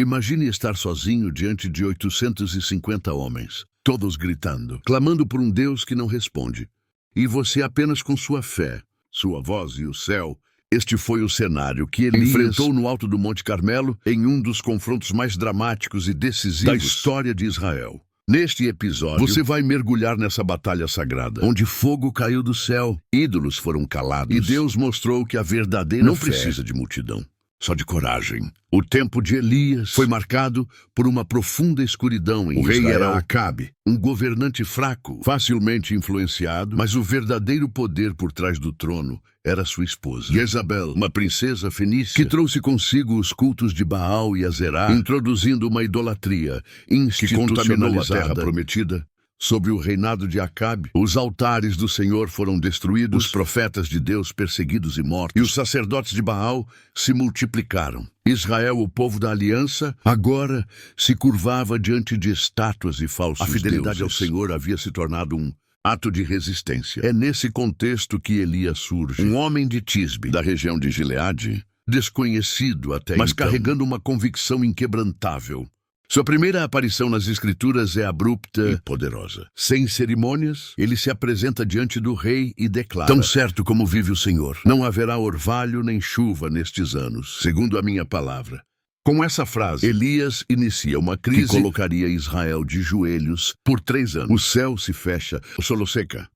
Imagine estar sozinho diante de 850 homens, todos gritando, clamando por um Deus que não responde. E você apenas com sua fé, sua voz e o céu. Este foi o cenário que ele enfrentou no alto do Monte Carmelo em um dos confrontos mais dramáticos e decisivos da história de Israel. Neste episódio, você vai mergulhar nessa batalha sagrada, onde fogo caiu do céu, ídolos foram calados, e Deus mostrou que a verdadeira fé não precisa de multidão, só de coragem. O tempo de Elias foi marcado por uma profunda escuridão em Israel. O rei era Acabe, um governante fraco, facilmente influenciado, mas o verdadeiro poder por trás do trono era sua esposa, Jezabel, uma princesa fenícia, que trouxe consigo os cultos de Baal e Azerá, introduzindo uma idolatria institucionalizada que contaminou a terra prometida. Sobre o reinado de Acabe, os altares do Senhor foram destruídos, os profetas de Deus perseguidos e mortos, e os sacerdotes de Baal se multiplicaram. Israel, o povo da aliança, agora se curvava diante de estátuas e falsos deuses. A fidelidade ao Senhor havia se tornado um ato de resistência. É nesse contexto que Elias surge, um homem de Tisbe, da região de Gileade, desconhecido até mas então, carregando uma convicção inquebrantável. Sua primeira aparição nas Escrituras é abrupta e poderosa. Sem cerimônias, ele se apresenta diante do rei e declara: tão certo como vive o Senhor, não haverá orvalho nem chuva nestes anos, segundo a minha palavra. Com essa frase, Elias inicia uma crise que colocaria Israel de joelhos por 3 anos. O céu se fecha, o solo seca,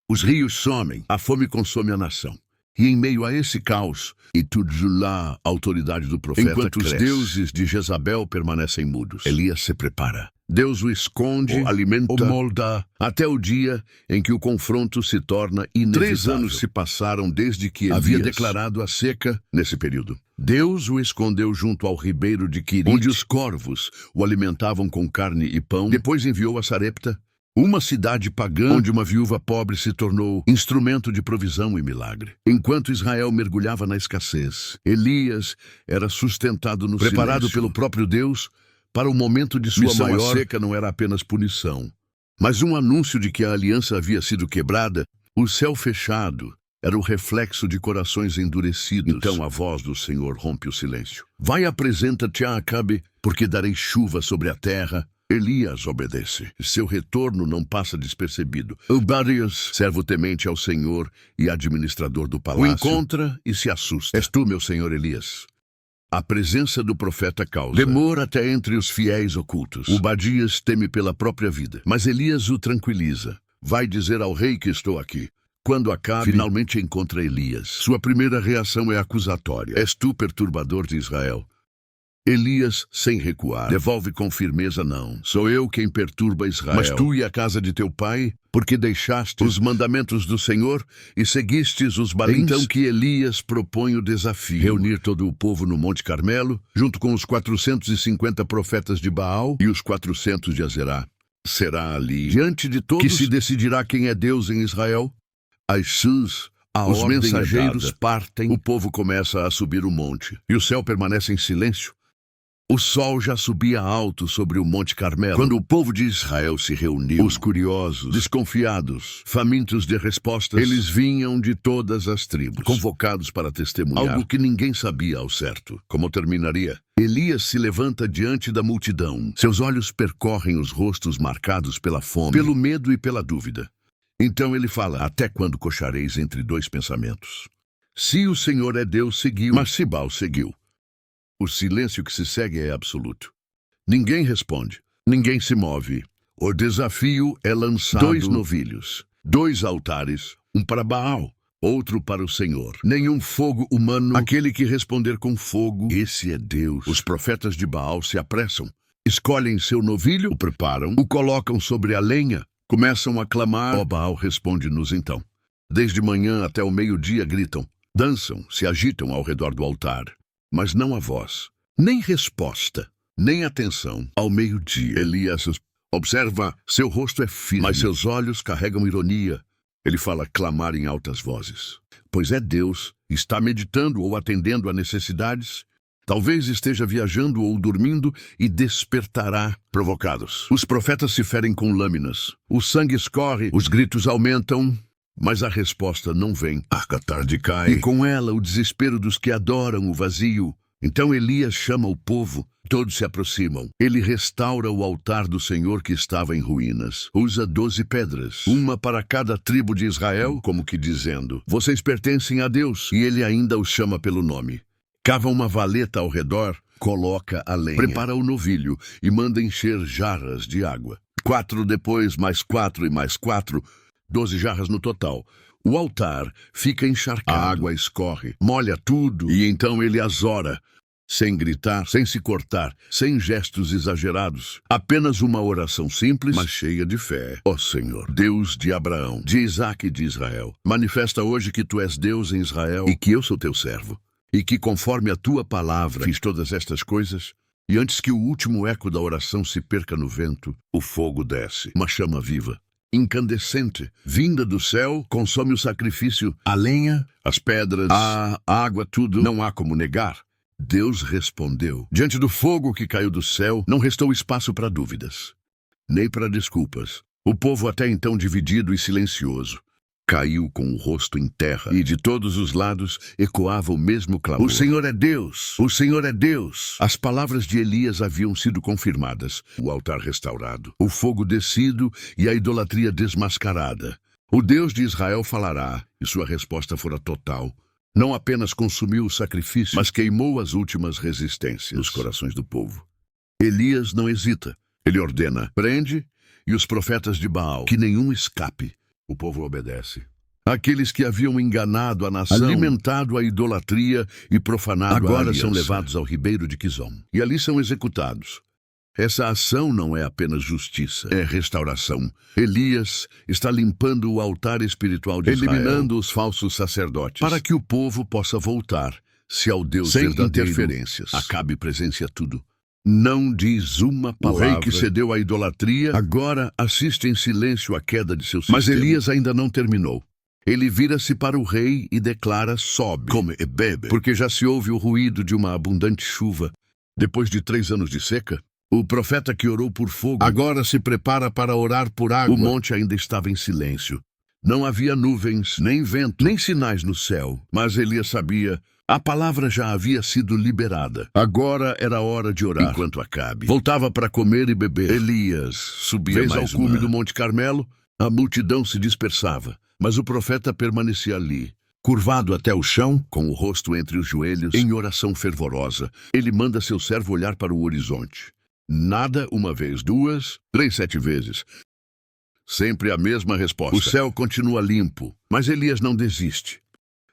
os rios somem, a fome consome a nação. E em meio a esse caos, Itudjulá, a autoridade do profeta, enquanto cresce, os deuses de Jezabel permanecem mudos, Elias se prepara. Deus o esconde, o alimenta, o molda, até o dia em que o confronto se torna inevitável. 3 anos se passaram desde que Elias havia declarado a seca. Nesse período, Deus o escondeu junto ao ribeiro de Querite, onde os corvos o alimentavam com carne e pão. Depois enviou a Sarepta, uma cidade pagã onde uma viúva pobre se tornou instrumento de provisão e milagre. Enquanto Israel mergulhava na escassez, Elias era sustentado no preparado silêncio pelo próprio Deus para o momento de sua maior seca. Não era apenas punição, mas um anúncio de que a aliança havia sido quebrada. O céu fechado era o reflexo de corações endurecidos. Então a voz do Senhor rompe o silêncio. Vai, apresenta-te a Acabe, porque darei chuva sobre a terra. Elias obedece. Seu retorno não passa despercebido. Obadias, servo temente ao Senhor e administrador do palácio, o encontra e se assusta. És tu, meu senhor Elias? A presença do profeta causa temor até entre os fiéis ocultos. Obadias teme pela própria vida, mas Elias o tranquiliza. Vai dizer ao rei que estou aqui. Quando Acabe finalmente encontra Elias, sua primeira reação é acusatória. És tu, perturbador de Israel? Elias, sem recuar, devolve com firmeza: não, sou eu quem perturba Israel, mas tu e a casa de teu pai, porque deixaste os mandamentos do Senhor e seguistes os balins. Então que Elias propõe o desafio: reunir todo o povo no Monte Carmelo, junto com os 450 profetas de Baal e os 400 de Azerá. Será ali, diante de todos, que se decidirá quem é Deus em Israel. Os mensageiros partem, o povo começa a subir o monte, e o céu permanece em silêncio. O sol já subia alto sobre o Monte Carmelo quando o povo de Israel se reuniu. Os curiosos, desconfiados, famintos de respostas, eles vinham de todas as tribos, convocados para testemunhar algo que ninguém sabia ao certo. Como terminaria? Elias se levanta diante da multidão. Seus olhos percorrem os rostos marcados pela fome, pelo medo e pela dúvida. Então ele fala: até quando cochareis entre 2 pensamentos? Se o Senhor é Deus, seguiu, mas se Baal seguiu. O silêncio que se segue é absoluto. Ninguém responde, ninguém se move. O desafio é lançado: 2 novilhos, 2 altares, um para Baal, outro para o Senhor. Nenhum fogo humano, aquele que responder com fogo, esse é Deus. Os profetas de Baal se apressam, escolhem seu novilho, o preparam, o colocam sobre a lenha, começam a clamar. Ó Baal, responde-nos então. Desde manhã até o meio-dia gritam, dançam, se agitam ao redor do altar. Mas não há voz, nem resposta, nem atenção. Ao meio-dia, Elias observa: seu rosto é firme, mas seus olhos carregam ironia. Ele fala: clamar em altas vozes. Pois é Deus, está meditando ou atendendo a necessidades. Talvez esteja viajando ou dormindo e despertará provocados. Os profetas se ferem com lâminas. O sangue escorre, os gritos aumentam. Mas a resposta não vem. A tarde cai, e com ela o desespero dos que adoram o vazio. Então Elias chama o povo, todos se aproximam. Ele restaura o altar do Senhor que estava em ruínas. Usa 12 pedras, uma para cada tribo de Israel, como que dizendo, vocês pertencem a Deus, e ele ainda os chama pelo nome. Cava uma valeta ao redor, coloca a lenha, prepara o novilho e manda encher jarras de água. 4 depois, mais 4 e mais 4, 12 jarras no total. O altar fica encharcado, a água escorre, molha tudo, e então ele as ora, sem gritar, sem se cortar, sem gestos exagerados. Apenas uma oração simples, mas cheia de fé. Ó Senhor, Deus de Abraão, de Isaque e de Israel, manifesta hoje que tu és Deus em Israel e que eu sou teu servo, e que conforme a tua palavra fiz todas estas coisas. E antes que o último eco da oração se perca no vento, o fogo desce, uma chama viva, incandescente, vinda do céu, consome o sacrifício, a lenha, as pedras, a água, tudo. Não há como negar. Deus respondeu. Diante do fogo que caiu do céu, não restou espaço para dúvidas, nem para desculpas. O povo, até então dividido e silencioso, caiu com o rosto em terra, e de todos os lados ecoava o mesmo clamor. O Senhor é Deus! O Senhor é Deus! As palavras de Elias haviam sido confirmadas. O altar restaurado, o fogo descido e a idolatria desmascarada. O Deus de Israel falará, e sua resposta fora total. Não apenas consumiu o sacrifício, mas queimou as últimas resistências nos corações do povo. Elias não hesita. Ele ordena, prende, e os profetas de Baal, que nenhum escape. O povo obedece. Aqueles que haviam enganado a nação, alimentado a idolatria e profanado agora são levados ao ribeiro de Quizom. E ali são executados. Essa ação não é apenas justiça, é restauração. Elias está limpando o altar espiritual de Israel, eliminando os falsos sacerdotes, para que o povo possa voltar, se ao Deus sem verdadeiro, interferências. Acabe presencia tudo. Não diz uma palavra. O rei que cedeu à idolatria agora assiste em silêncio à queda de seu sistema. Mas Elias ainda não terminou. Ele vira-se para o rei e declara, sobe, come e bebe, porque já se ouve o ruído de uma abundante chuva. Depois de 3 anos de seca, o profeta que orou por fogo agora se prepara para orar por água. O monte ainda estava em silêncio. Não havia nuvens, nem vento, nem sinais no céu. Mas Elias sabia, a palavra já havia sido liberada. Agora era hora de orar. Enquanto Acabe voltava para comer e beber, Elias subia mais ao cume do Monte Carmelo. A multidão se dispersava, mas o profeta permanecia ali, curvado até o chão, com o rosto entre os joelhos, em oração fervorosa. Ele manda seu servo olhar para o horizonte. Nada, 1 vez, 2, 3, 7 vezes. Sempre a mesma resposta. O céu continua limpo, mas Elias não desiste.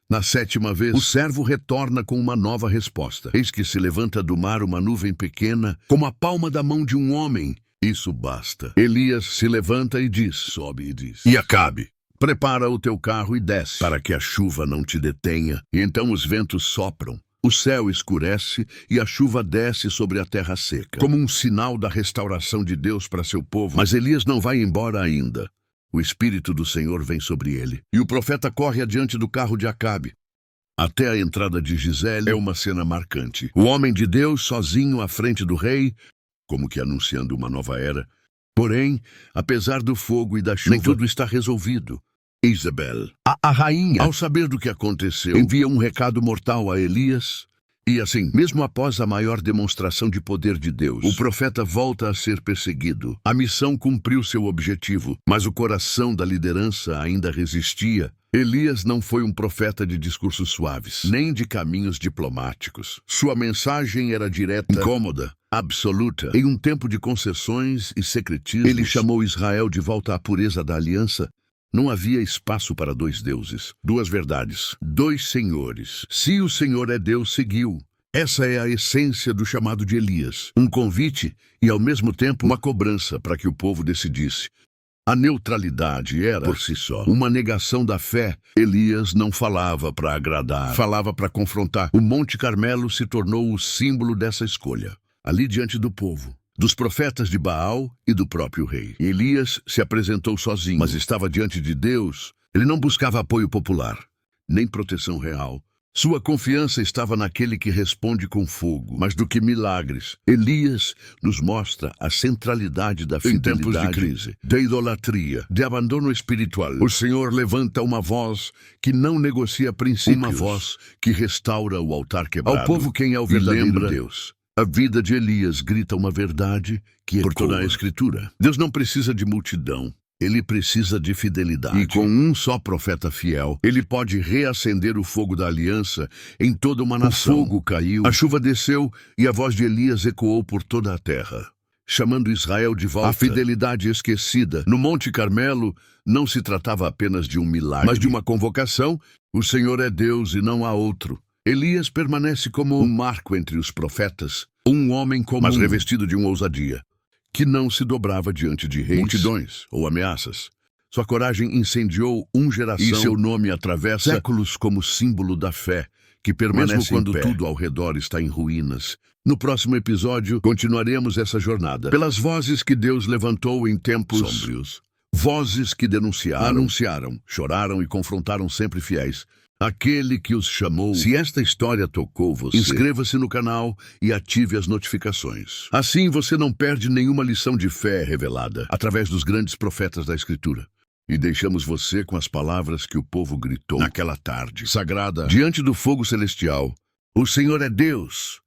Na 7ª vez, o servo retorna com uma nova resposta. Eis que se levanta do mar uma nuvem pequena, como a palma da mão de um homem. Isso basta. Elias se levanta e diz, sobe e diz, e Acabe, prepara o teu carro e desce, para que a chuva não te detenha. E então os ventos sopram. O céu escurece e a chuva desce sobre a terra seca, como um sinal da restauração de Deus para seu povo. Mas Elias não vai embora ainda. O Espírito do Senhor vem sobre ele, e o profeta corre adiante do carro de Acabe. Até a entrada de Gisele é uma cena marcante. O homem de Deus sozinho à frente do rei, como que anunciando uma nova era. Porém, apesar do fogo e da chuva, nem tudo está resolvido. Isabel, a rainha, ao saber do que aconteceu, envia um recado mortal a Elias. E assim, mesmo após a maior demonstração de poder de Deus, o profeta volta a ser perseguido. A missão cumpriu seu objetivo, mas o coração da liderança ainda resistia. Elias não foi um profeta de discursos suaves, nem de caminhos diplomáticos. Sua mensagem era direta, incômoda, absoluta. Em um tempo de concessões e secretismos, ele chamou Israel de volta à pureza da aliança. Não havia espaço para 2 deuses, 2 verdades, 2 senhores. Se o Senhor é Deus, seguiu. Essa é a essência do chamado de Elias. Um convite e, ao mesmo tempo, uma cobrança para que o povo decidisse. A neutralidade era, por si só, uma negação da fé. Elias não falava para agradar, falava para confrontar. O Monte Carmelo se tornou o símbolo dessa escolha. Ali diante do povo, dos profetas de Baal e do próprio rei. Elias se apresentou sozinho, mas estava diante de Deus. Ele não buscava apoio popular, nem proteção real. Sua confiança estava naquele que responde com fogo. Mais do que milagres, Elias nos mostra a centralidade da fidelidade, em tempos de crise, de idolatria, de abandono espiritual. O Senhor levanta uma voz que não negocia princípios, uma voz que restaura o altar quebrado. Ao povo quem é o verdadeiro Deus. A vida de Elias grita uma verdade que ecoa por toda a Escritura. Deus não precisa de multidão. Ele precisa de fidelidade. E com um só profeta fiel, ele pode reacender o fogo da aliança em toda uma nação. O fogo caiu, a chuva desceu e a voz de Elias ecoou por toda a terra, chamando Israel de volta. A fidelidade esquecida. No Monte Carmelo, não se tratava apenas de um milagre, mas de uma convocação. O Senhor é Deus e não há outro. Elias permanece como um marco entre os profetas, um homem comum, mas revestido de uma ousadia, que não se dobrava diante de reis, multidões ou ameaças. Sua coragem incendiou uma geração e seu nome atravessa séculos como símbolo da fé, que permanece mesmo quando tudo ao redor está em ruínas. No próximo episódio, continuaremos essa jornada pelas vozes que Deus levantou em tempos sombrios. Vozes que anunciaram, choraram e confrontaram sempre fiéis. Aquele que os chamou. Se esta história tocou você, inscreva-se no canal e ative as notificações. Assim você não perde nenhuma lição de fé revelada através dos grandes profetas da Escritura. E deixamos você com as palavras que o povo gritou naquela tarde sagrada diante do fogo celestial. O Senhor é Deus